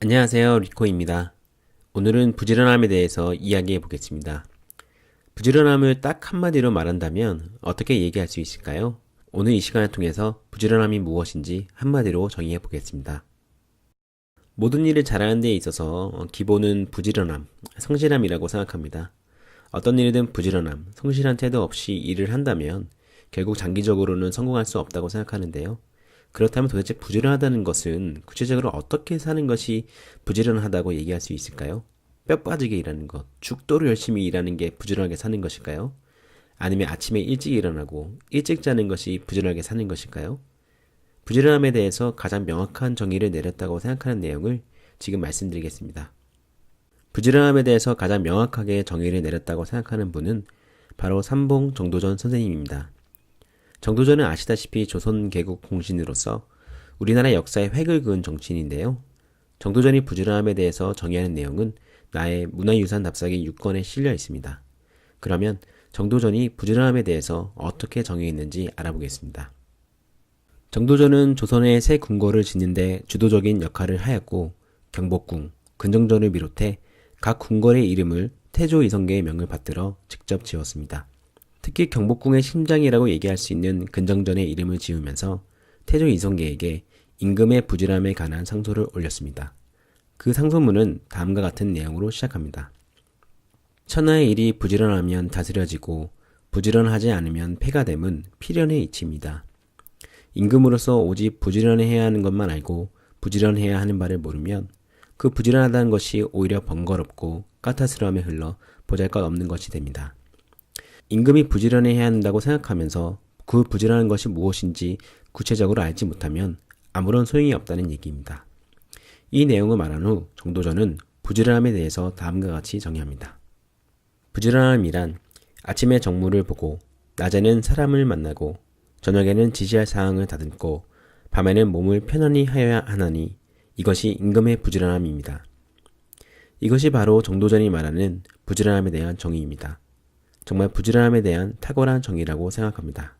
안녕하세요, 리코입니다. 오늘은 부지런함에 대해서 이야기해 보겠습니다. 부지런함을 딱 한마디로 말한다면 어떻게 얘기할 수 있을까요? 오늘 이 시간을 통해서 부지런함이 무엇인지 한마디로 정의해 보겠습니다. 모든 일을 잘하는 데 있어서 기본은 부지런함, 성실함이라고 생각합니다. 어떤 일이든 부지런함, 성실한 태도 없이 일을 한다면 결국 장기적으로는 성공할 수 없다고 생각하는데요. 그렇다면 도대체 부지런하다는 것은 구체적으로 어떻게 사는 것이 부지런하다고 얘기할 수 있을까요? 뼈 빠지게 일하는 것, 죽도록 열심히 일하는 게 부지런하게 사는 것일까요? 아니면 아침에 일찍 일어나고 일찍 자는 것이 부지런하게 사는 것일까요? 부지런함에 대해서 가장 명확한 정의를 내렸다고 생각하는 내용을 지금 말씀드리겠습니다. 부지런함에 대해서 가장 명확하게 정의를 내렸다고 생각하는 분은 바로 삼봉 정도전 선생님입니다. 정도전은 아시다시피 조선 개국 공신으로서 우리나라 역사에 획을 그은 정치인인데요. 정도전이 부지런함에 대해서 정의하는 내용은 나의 문화유산 답사기 6권에 실려 있습니다. 그러면 정도전이 부지런함에 대해서 어떻게 정의했는지 알아보겠습니다. 정도전은 조선의 새 궁궐을 짓는데 주도적인 역할을 하였고 경복궁, 근정전을 비롯해 각 궁궐의 이름을 태조 이성계의 명을 받들어 직접 지었습니다. 특히 경복궁의 심장이라고 얘기할 수 있는 근정전의 이름을 지으면서 태조 이성계에게 임금의 부지런함에 관한 상소를 올렸습니다. 그 상소문은 다음과 같은 내용으로 시작합니다. 천하의 일이 부지런하면 다스려지고 부지런하지 않으면 폐가 됨은 필연의 이치입니다. 임금으로서 오직 부지런해야 하는 것만 알고 부지런해야 하는 바를 모르면 그 부지런하다는 것이 오히려 번거롭고 까탈스러움에 흘러 보잘것없는 것이 됩니다. 임금이 부지런해야 한다고 생각하면서 그 부지런한 것이 무엇인지 구체적으로 알지 못하면 아무런 소용이 없다는 얘기입니다. 이 내용을 말한 후 정도전은 부지런함에 대해서 다음과 같이 정의합니다. 부지런함이란 아침에 정무를 보고 낮에는 사람을 만나고 저녁에는 지시할 사항을 다듬고 밤에는 몸을 편안히 하여야 하나니 이것이 임금의 부지런함입니다. 이것이 바로 정도전이 말하는 부지런함에 대한 정의입니다. 정말 부지런함에 대한 탁월한 정의라고 생각합니다.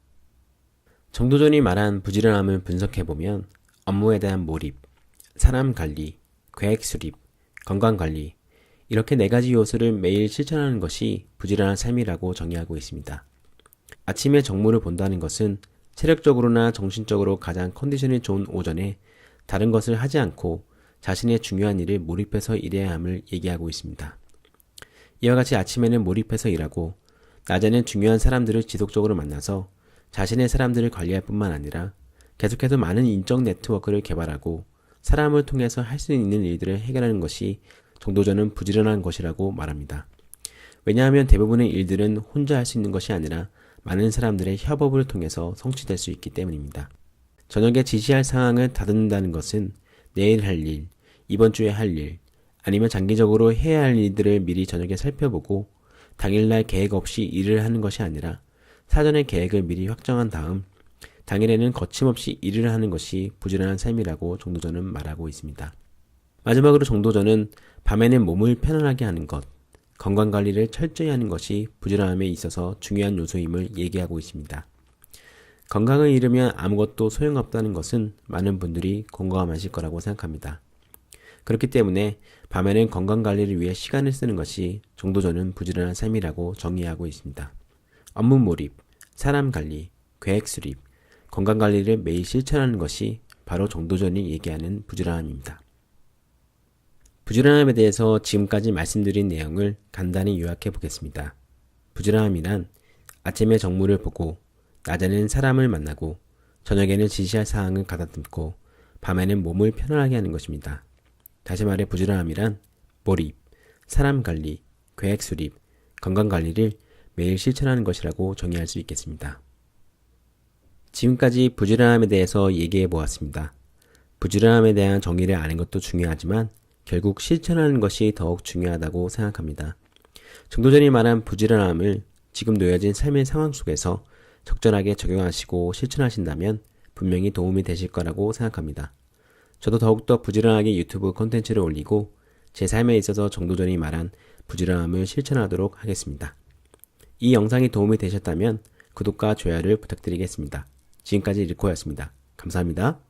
정도전이 말한 부지런함을 분석해보면 업무에 대한 몰입, 사람 관리, 계획 수립, 건강 관리 이렇게 4가지 요소를 매일 실천하는 것이 부지런한 삶이라고 정의하고 있습니다. 아침에 정무를 본다는 것은 체력적으로나 정신적으로 가장 컨디션이 좋은 오전에 다른 것을 하지 않고 자신의 중요한 일을 몰입해서 일해야 함을 얘기하고 있습니다. 이와 같이 아침에는 몰입해서 일하고 낮에는 중요한 사람들을 지속적으로 만나서 자신의 사람들을 관리할 뿐만 아니라 계속해서 많은 인적 네트워크를 개발하고 사람을 통해서 할 수 있는 일들을 해결하는 것이 정도전은 부지런한 것이라고 말합니다. 왜냐하면 대부분의 일들은 혼자 할 수 있는 것이 아니라 많은 사람들의 협업을 통해서 성취될 수 있기 때문입니다. 저녁에 지시할 상황을 다듬는다는 것은 내일 할 일, 이번 주에 할 일, 아니면 장기적으로 해야 할 일들을 미리 저녁에 살펴보고 당일날 계획 없이 일을 하는 것이 아니라 사전에 계획을 미리 확정한 다음 당일에는 거침없이 일을 하는 것이 부지런한 삶이라고 정도전은 말하고 있습니다. 마지막으로 정도전은 밤에는 몸을 편안하게 하는 것, 건강관리를 철저히 하는 것이 부지런함에 있어서 중요한 요소임을 얘기하고 있습니다. 건강을 잃으면 아무것도 소용없다는 것은 많은 분들이 공감하실 거라고 생각합니다. 그렇기 때문에 밤에는 건강관리를 위해 시간을 쓰는 것이 정도전은 부지런한 삶이라고 정의하고 있습니다. 업무 몰입, 사람 관리, 계획 수립, 건강관리를 매일 실천하는 것이 바로 정도전이 얘기하는 부지런함입니다. 부지런함에 대해서 지금까지 말씀드린 내용을 간단히 요약해 보겠습니다. 부지런함이란 아침에 정무를 보고 낮에는 사람을 만나고 저녁에는 지시할 사항을 가다듬고 밤에는 몸을 편안하게 하는 것입니다. 다시 말해 부지런함이란 몰입, 사람 관리, 계획 수립, 건강 관리를 매일 실천하는 것이라고 정의할 수 있겠습니다. 지금까지 부지런함에 대해서 얘기해 보았습니다. 부지런함에 대한 정의를 아는 것도 중요하지만 결국 실천하는 것이 더욱 중요하다고 생각합니다. 정도전이 말한 부지런함을 지금 놓여진 삶의 상황 속에서 적절하게 적용하시고 실천하신다면 분명히 도움이 되실 거라고 생각합니다. 저도 더욱더 부지런하게 유튜브 콘텐츠를 올리고 제 삶에 있어서 정도전이 말한 부지런함을 실천하도록 하겠습니다. 이 영상이 도움이 되셨다면 구독과 좋아요를 부탁드리겠습니다. 지금까지 리코였습니다. 감사합니다.